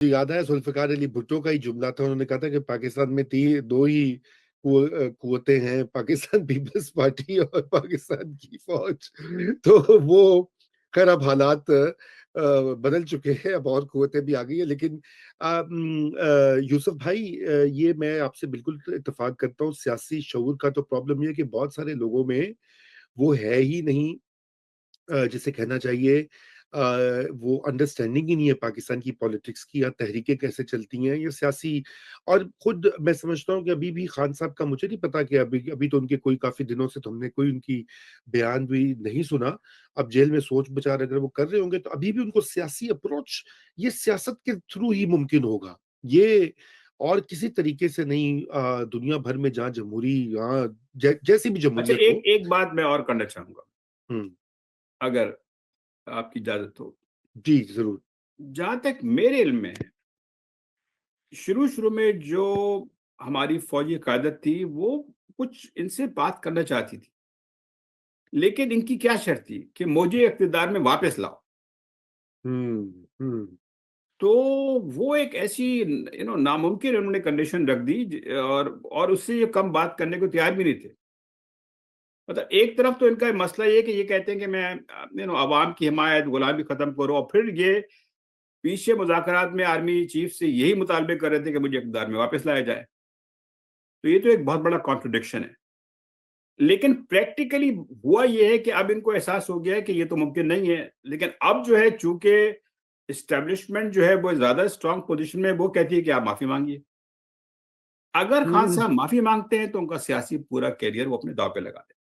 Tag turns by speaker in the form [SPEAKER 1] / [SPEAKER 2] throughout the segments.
[SPEAKER 1] याद है जुल्फ़िकार अली भुट्टो का ही जुमला था, उन्होंने कहा था कि पाकिस्तान में ती 2 ही कुव्वतें हैं, पाकिस्तान पीपल्स पार्टी और पाकिस्तान की फ़ौज। तो वो ख़ैर अब हालात बदल चुके हैं, अब और कुव्वतें भी आ गई हैं, लेकिन यूसुफ भाई, ये मैं आपसे बिल्कुल इत्तेफ़ाक करता हूँ, सियासी शऊर का तो प्रॉब्लम ये है कि बहुत सारे लोगों में वो है ही नहीं, जिसे कहना चाहिए वो अंडरस्टैंडिंग ही नहीं है पाकिस्तान की पॉलिटिक्स की, या तहरीकें कैसे चलती हैं, ये सियासी। और खुद मैं समझता हूँ कि अभी भी खान साहब का मुझे नहीं पता कि अभी अभी तो उनके कोई काफ़ी दिनों से तो हमने कोई उनकी बयान भी नहीं सुना। अब जेल में सोच विचार अगर वो कर रहे होंगे तो अभी भी उनको सियासी अप्रोच ये सियासत के थ्रू ही मुमकिन होगा। ये और किसी तरीके से नहीं, दुनिया भर में जहाँ जमहूरी यहाँ जैसी भी
[SPEAKER 2] अच्छा,
[SPEAKER 1] जमहूरियत
[SPEAKER 2] एक
[SPEAKER 1] हो।
[SPEAKER 2] एक बात मैं और करना चाहूँगा,
[SPEAKER 1] हुँ।
[SPEAKER 2] अगर आपकी इजाज़त हो।
[SPEAKER 1] जी, ज़रूर।
[SPEAKER 2] जहाँ तक मेरे इल्म में है, शुरू-शुरू में जो हमारी फ़ौजी क़यादत थी, वो कुछ इनसे बात करना चाहती थी। लेकिन इनकी क्या शर्त थी कि मुझे इक़्तिदार में वापस लाओ।
[SPEAKER 1] हुँ, हुँ।
[SPEAKER 2] तो वो एक ऐसी नामुमकिन उन्होंने कंडीशन रख दी, और उससे ये कम बात करने को तैयार भी नहीं थे। मतलब एक तरफ तो इनका मसला ये है कि ये कहते हैं कि मैं अवाम की हिमायत, गुलामी खत्म करो, और फिर ये पीछे मुज़ाकरात में आर्मी चीफ से यही मुतालबे कर रहे थे कि मुझे इक़्तिदार में वापस लाया जाए। तो ये तो एक बहुत बड़ा कॉन्ट्रडिक्शन है। लेकिन प्रैक्टिकली हुआ ये है कि अब इनको एहसास हो गया है कि ये तो मुमकिन नहीं है। लेकिन अब जो है, चूँकि एस्टेब्लिशमेंट जो है वो ज़्यादा स्ट्रॉन्ग पोज़ीशन में है, वो कहती है कि आप माफ़ी माँगिए। अगर खान
[SPEAKER 1] हुँ,
[SPEAKER 2] साहब माफ़ी माँगते हैं तो उनका सियासी पूरा करियर वो अपने दाँव पे लगा देंगे।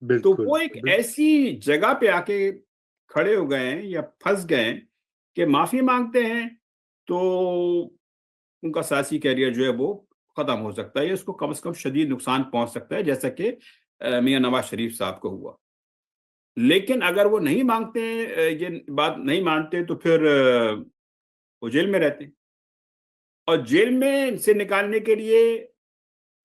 [SPEAKER 2] तो
[SPEAKER 1] बिल्कुल,
[SPEAKER 2] वो एक ऐसी जगह पे आके खड़े हो गए हैं या फँस गए हैं कि माफ़ी माँगते हैं तो उनका सियासी करियर जो है वो ख़त्म हो सकता है, या उसको कम से कम शदीद नुकसान पहुँच सकता है, जैसा कि मियाँ नवाज़ शरीफ साहब को हुआ। लेकिन अगर वो नहीं माँगते, ये बात नहीं मानते, तो फिर वो जेल में रहते हैं। और जेल में से निकालने के लिए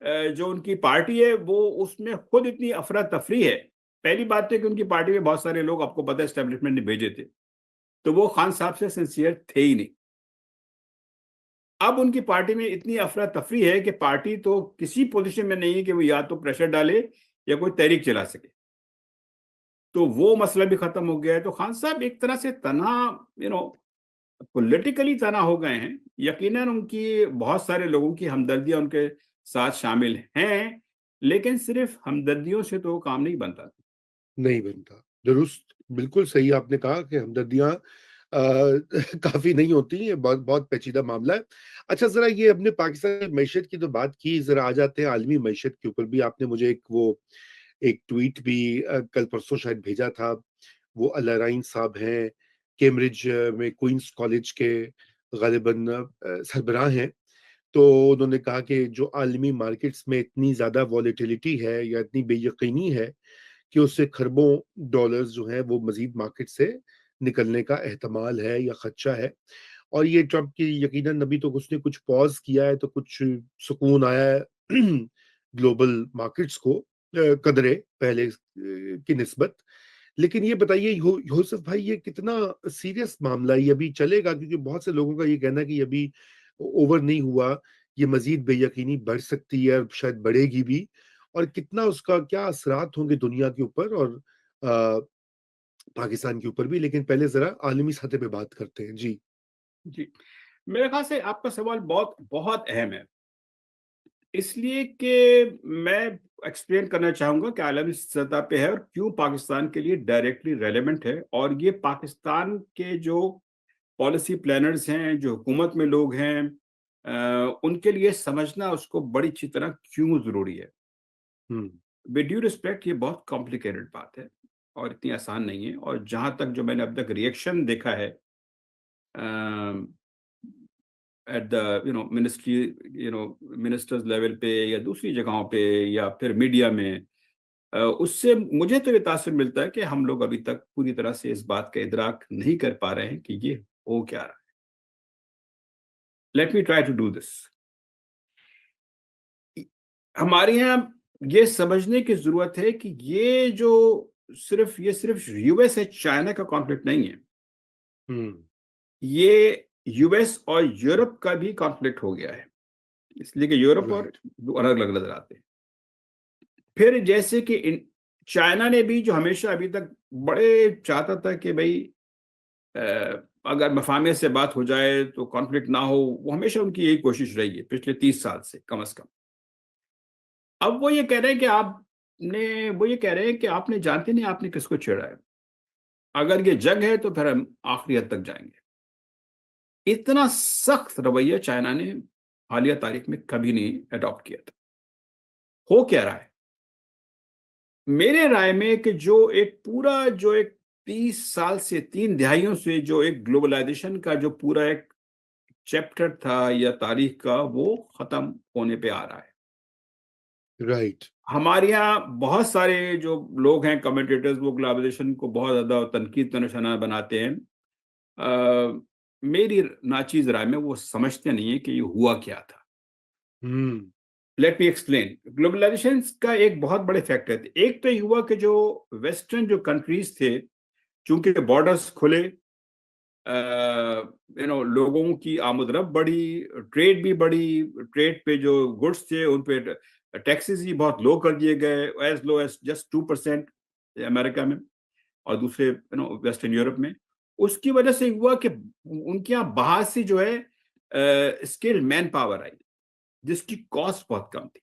[SPEAKER 2] जो उनकी पार्टी है, वो उसमें खुद इतनी अफरा-तफरी है। पहली बात तो है कि उनकी पार्टी में बहुत सारे लोग, आपको पता है, एस्टेब्लिशमेंट ने भेजे थे। तो वो खान साहब से सिंसियर थे ही नहीं। अब उनकी पार्टी में इतनी अफरा-तफरी है कि पार्टी तो किसी पोज़ीशन में नहीं है कि वो या तो प्रेशर डाले या कोई तहरीक चला सके। तो वो मसला भी खत्म हो गया है। तो खान साहब एक तरह से यू नो पॉलिटिकली तना हो गए हैं। यकीनन उनकी बहुत सारे लोगों की हमदर्दियाँ उनके साथ शामिल हैं, लेकिन सिर्फ़ हमदर्दियों से तो काम नहीं बनता।
[SPEAKER 1] नहीं बनता। दुरुस्त, बिल्कुल सही आपने कहा कि हमदर्दियाँ काफ़ी नहीं होती, ये बहुत बहुत पेचीदा मामला है। अच्छा, ज़रा ये अपने पाकिस्तान की मईशत की तो बात की, ज़रा आ जाते हैं आलमी मईशत के ऊपर भी। आपने मुझे एक ट्वीट भी कल-परसों शायद भेजा था। वो अल अराइन साहब हैं, कैम्ब्रिज में क्वीन्स कॉलेज के ग़ालिबन सरबराह हैं। तो उन्होंने कहा कि जो आलमी मार्केट्स में इतनी ज़्यादा वॉलेटिलिटी है या इतनी बेयकीनी है कि उससे खरबों डॉलर्स जो हैं वो मज़ीद मार्केट से निकलने का एहतमाल है या खदशा है। और ये ट्रंप की यकीनन अभी तो उसने कुछ पॉज़ किया है, तो कुछ सुकून आया है ग्लोबल मार्केट्स को, कदरे पहले की निस्बत। लेकिन ये बताइए यूसुफ भाई, ये कितना सीरियस मामला है? ये अभी चलेगा? क्योंकि बहुत से लोगों का ये कहना है कि ये अभी ओवर नहीं हुआ, ये मज़ीद बेयकीनी बढ़ सकती है और शायद बढ़ेगी भी। और कितना उसका क्या असरात होंगे दुनिया के ऊपर और पाकिस्तान के ऊपर भी। लेकिन पहले ज़रा आलमी सतह पे बात करते हैं। जी।
[SPEAKER 2] जी। मेरे ख़्याल से आपका सवाल बहुत बहुत अहम है। इसलिए कि मैं एक्सप्लेन करना चाहूँगा कि आलमी सतह पे है और क्यों पाकिस्तान के लिए डायरेक्टली रेलेवेंट है, और ये पाकिस्तान के जो पॉलिसी प्लानर्स हैं, जो हुकूमत में लोग हैं, उनके लिए समझना उसको बड़ी अच्छी तरह क्यों ज़रूरी है।
[SPEAKER 1] हुँ,
[SPEAKER 2] विद ड्यू रिस्पेक्ट, ये बहुत कॉम्प्लिकेटेड बात है और इतनी आसान नहीं है। और जहाँ तक जो मैंने अब तक रिएक्शन देखा है at the ministry, ministers level पे या दूसरी जगहों पे या फिर मीडिया में, उससे मुझे तो ये तासुर मिलता है कि हम लोग अभी तक पूरी तरह से इस बात का इदराक नहीं कर पा रहे हैं कि ये हो क्या रहा है। Let me try to do this. हमारे यहाँ ये समझने की ज़रूरत है कि ये सिर्फ़ यूएस है चाइना का कॉन्फ्लिक्ट नहीं है।
[SPEAKER 1] हुँ,
[SPEAKER 2] ये यूएस और यूरोप का भी कॉन्फ्लिक्ट हो गया है, इसलिए कि यूरोप और
[SPEAKER 1] राइट।
[SPEAKER 2] अलग अलग नजर आते हैं। फिर जैसे कि चाइना ने भी जो हमेशा अभी तक बड़े चाहता था कि भाई अ, अगर मफाहमियत से बात हो जाए तो कॉन्फ्लिक्ट ना हो, वो हमेशा उनकी यही कोशिश रही है पिछले 30 साल से कम से कम। अब वो ये कह रहे हैं कि आपने जानते नहीं आपने किसको छेड़ा है, अगर ये जंग है तो फिर हम आखिरी हद तक जाएंगे। इतना सख्त रवैया चाइना ने हालिया तारीख में कभी नहीं अडॉप्ट किया था। हो क्या रहा है मेरे राय में कि जो एक 30 साल से 3 दहाइयों से जो एक ग्लोबलाइजेशन का जो पूरा एक चैप्टर था या तारीख का, वो खत्म होने पे आ रहा है।
[SPEAKER 1] राइट।
[SPEAKER 2] हमारे यहाँ बहुत सारे जो लोग हैं कमेंटेटर्स, वो ग्लोबलाइजेशन को बहुत ज्यादा तनकीद का निशाना बनाते हैं। मेरी नाचीज राय में वो समझते नहीं है कि ये हुआ क्या था।
[SPEAKER 1] Hmm.
[SPEAKER 2] Let me explain. Globalization का एक बहुत बड़े फैक्टर थे। एक तो ये हुआ कि जो वेस्टर्न जो कंट्रीज थे, चूंकि बॉर्डर्स खुले, लोगों की आमदरफ्त बढ़ी, ट्रेड भी बढ़ी, ट्रेड पे जो गुड्स थे उन पे टैक्सेस ही बहुत लो कर दिए गए, as low as just 2% America में और दूसरे वेस्टर्न यूरोप में। उसकी वजह से हुआ कि उनके यहाँ बाहर से जो है स्किल्ड मैन पावर आई, जिसकी कॉस्ट बहुत कम थी।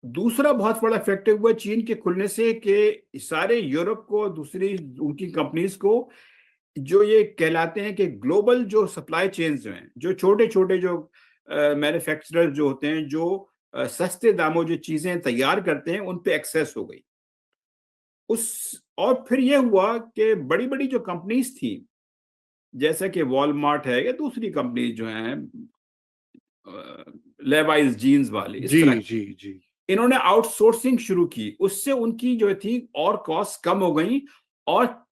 [SPEAKER 2] दूसरा बहुत बड़ा फैक्टर हुआ चीन के खुलने से कि सारे यूरोप को, दूसरी उनकी कंपनीज को, जो ये कहलाते हैं कि ग्लोबल जो सप्लाई चेन्स जो हैं, जो छोटे छोटे जो मैन्युफैक्चरर जो होते हैं, जो सस्ते दामों जो चीजें तैयार करते हैं, उन पे एक्सेस हो गई। और फिर ये हुआ कि बड़ी बड़ी जो कंपनीज थी, जैसे कि वॉलमार्ट है या दूसरी कंपनी जो हैं, लेवाइस जीन्स वाले, इस
[SPEAKER 1] जी
[SPEAKER 2] तरह
[SPEAKER 1] जी जी।
[SPEAKER 2] इन्होंने आउटसोर्सिंग शुरू की। उससे उनकी जो थी और कॉस्ट कम हो गई। और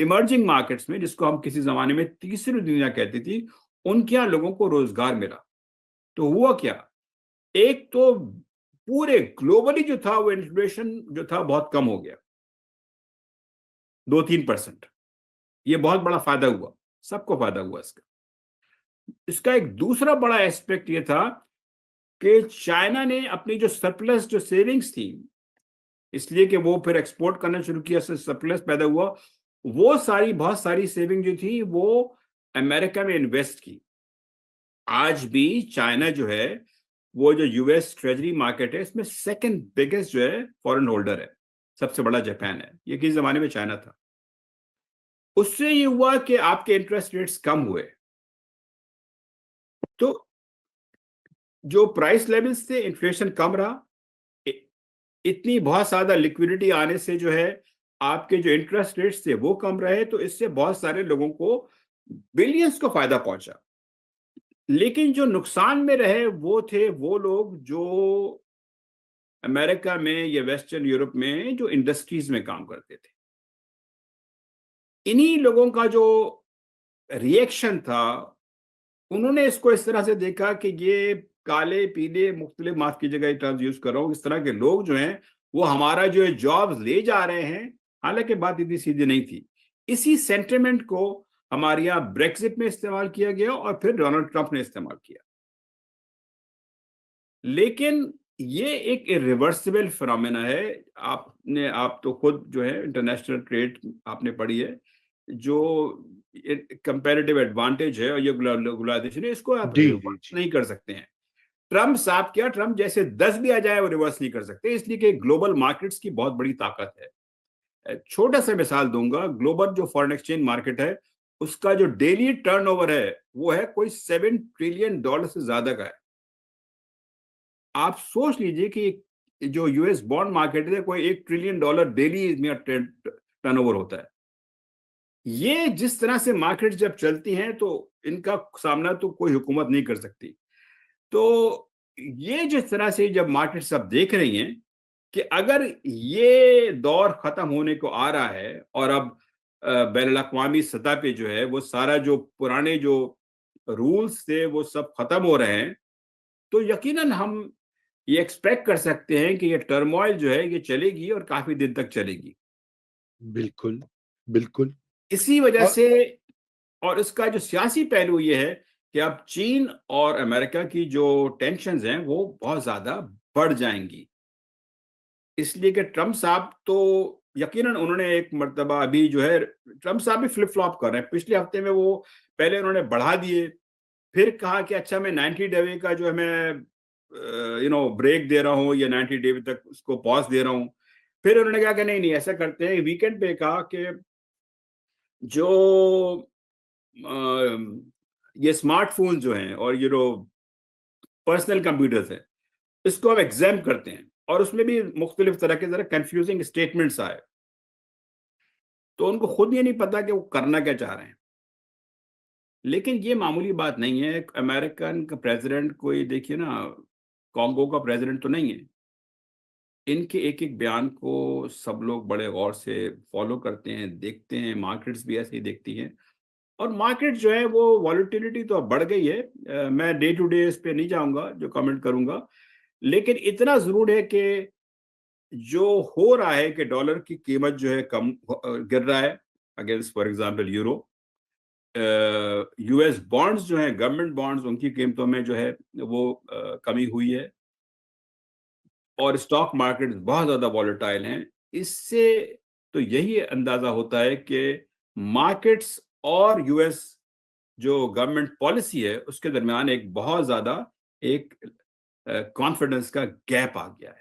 [SPEAKER 2] इमर्जिंग मार्केट्स में, जिसको हम किसी जमाने में तीसरी दुनिया कहती थी, उनके यहाँ लोगों को रोजगार मिला। तो हुआ क्या, एक तो पूरे ग्लोबली जो था वो इन्फ्लेशन जो था बहुत कम हो गया, 2-3%। ये बहुत बड़ा फायदा हुआ, सबको फायदा हुआ इसका। इसका एक दूसरा बड़ा एस्पेक्ट ये था कि चाइना ने अपनी जो सरप्लस जो सेविंग्स थी, इसलिए कि वो फिर एक्सपोर्ट करना शुरू किया, सरप्लस पैदा हुआ, वो सारी बहुत सारी सेविंग जो थी वो अमेरिका में इन्वेस्ट की। आज भी चाइना जो है, वो जो यूएस ट्रेजरी मार्केट है, इसमें सेकंड बिगेस्ट जो है फॉरेन होल्डर है। सबसे बड़ा जापान है, ये किस जमाने में चाइना था। उससे ये हुआ कि आपके इंटरेस्ट रेट्स कम हुए, तो जो प्राइस लेवल्स थे, इन्फ्लेशन कम रहा। इतनी बहुत ज्यादा लिक्विडिटी आने से जो है, आपके जो इंटरेस्ट रेट्स थे वो कम रहे, तो इससे बहुत सारे लोगों को, बिलियंस को फायदा पहुंचा। लेकिन जो नुकसान में रहे वो थे वो लोग जो अमेरिका में या वेस्टर्न यूरोप में जो इंडस्ट्रीज में काम करते थे। इन्हीं लोगों का जो रिएक्शन था, उन्होंने इसको इस तरह से देखा कि ये काले पीले मुख्तलिफ, माफ कीजिएगा टर्म्स यूज कर रहा हूँ, इस तरह के लोग जो हैं वो हमारा जो है जॉब्स ले जा रहे हैं। हालांकि बात इतनी सीधी नहीं थी। इसी सेंटिमेंट को हमारे यहाँ ब्रेक्सिट में इस्तेमाल किया गया और फिर डोनाल्ड ट्रंप ने इस्तेमाल किया। लेकिन ये एक रिवर्सिबल फिनोमेना है। आप तो खुद जो है इंटरनेशनल ट्रेड आपने पढ़ी है, जो कंपैरेटिव एडवांटेज है और ये ग्लोबलाइजेशन है, इसको आप
[SPEAKER 1] जी जी
[SPEAKER 2] रिवर्स
[SPEAKER 1] जी।
[SPEAKER 2] नहीं कर सकते हैं। ट्रम्प साहब क्या, ट्रम्प जैसे 10 भी आ जाए वो रिवर्स नहीं कर सकते, इसलिए कि ग्लोबल मार्केट्स की बहुत बड़ी ताकत है। छोटा सा मिसाल दूंगा, ग्लोबल जो फॉरेन एक्सचेंज मार्केट है, उसका जो डेली टर्नओवर है वो है कोई $7 ट्रिलियन से ज्यादा का है। आप सोच लीजिए कि जो यूएस बॉन्ड मार्केट है, कोई $1 ट्रिलियन डेली में टर्नओवर होता है। ये जिस तरह से मार्केट जब चलती हैं, तो इनका सामना तो कोई हुकूमत नहीं कर सकती। तो ये जिस तरह से जब मार्केट सब देख रही हैं कि अगर ये दौर खत्म होने को आ रहा है और अब बैनुल अक़वामी सतह पे जो है वो सारा जो पुराने जो रूल्स थे वो सब खत्म हो रहे हैं, तो यकीनन हम ये एक्सपेक्ट कर सकते हैं कि ये टर्मोइल जो है ये चलेगी और काफी दिन तक चलेगी।
[SPEAKER 1] बिल्कुल बिल्कुल।
[SPEAKER 2] इसी वजह
[SPEAKER 1] और
[SPEAKER 2] से, और इसका जो सियासी पहलू ये है कि अब चीन और अमेरिका की जो टेंशन्स हैं वो बहुत ज्यादा बढ़ जाएंगी। इसलिए कि ट्रम्प साहब तो यकीनन उन्होंने एक मर्तबा अभी जो है, ट्रम्प साहब भी फ्लिप फ्लॉप कर रहे हैं। पिछले हफ्ते में वो पहले उन्होंने बढ़ा दिए, फिर कहा कि अच्छा मैं 90 डे का जो है मैं ब्रेक दे रहा हूँ, या 90 डे तक उसको पॉज दे रहा हूँ। फिर उन्होंने कहा कि नहीं नहीं ऐसा करते हैं, वीकेंड पे कहा कि जो ये स्मार्टफोन जो हैं और पर्सनल कंप्यूटर्स हैं, इसको अब एग्जाम करते हैं, और उसमें भी मुख्तलिफ तरह के जरा कंफ्यूजिंग स्टेटमेंट्स आए, तो उनको खुद ये नहीं पता कि वो करना क्या चाह रहे हैं। लेकिन ये मामूली बात नहीं है। अमेरिकन का प्रेसिडेंट कोई देखिए ना, कॉन्गो का प्रेसिडेंट तो नहीं है। इनके एक एक बयान को सब लोग बड़े गौर से फॉलो करते हैं, देखते हैं, मार्केट्स भी ऐसे ही देखती हैं। और मार्केट जो है वो वॉलेटिलिटी तो अब बढ़ गई है। मैं डे टू डे इस पे नहीं जाऊंगा, जो कमेंट करूंगा, लेकिन इतना जरूर है कि जो हो रहा है कि डॉलर की कीमत जो है कम गिर रहा है against for example euro. US bonds जो हैं, गवर्नमेंट बॉन्ड्स, उनकी कीमतों में जो है वो कमी हुई है, और स्टॉक मार्केट बहुत ज्यादा वॉलेटाइल हैं। इससे तो यही अंदाजा होता है कि मार्केट्स और यूएस जो गवर्नमेंट पॉलिसी है उसके दरमियान एक बहुत ज्यादा एक कॉन्फिडेंस का गैप आ गया है।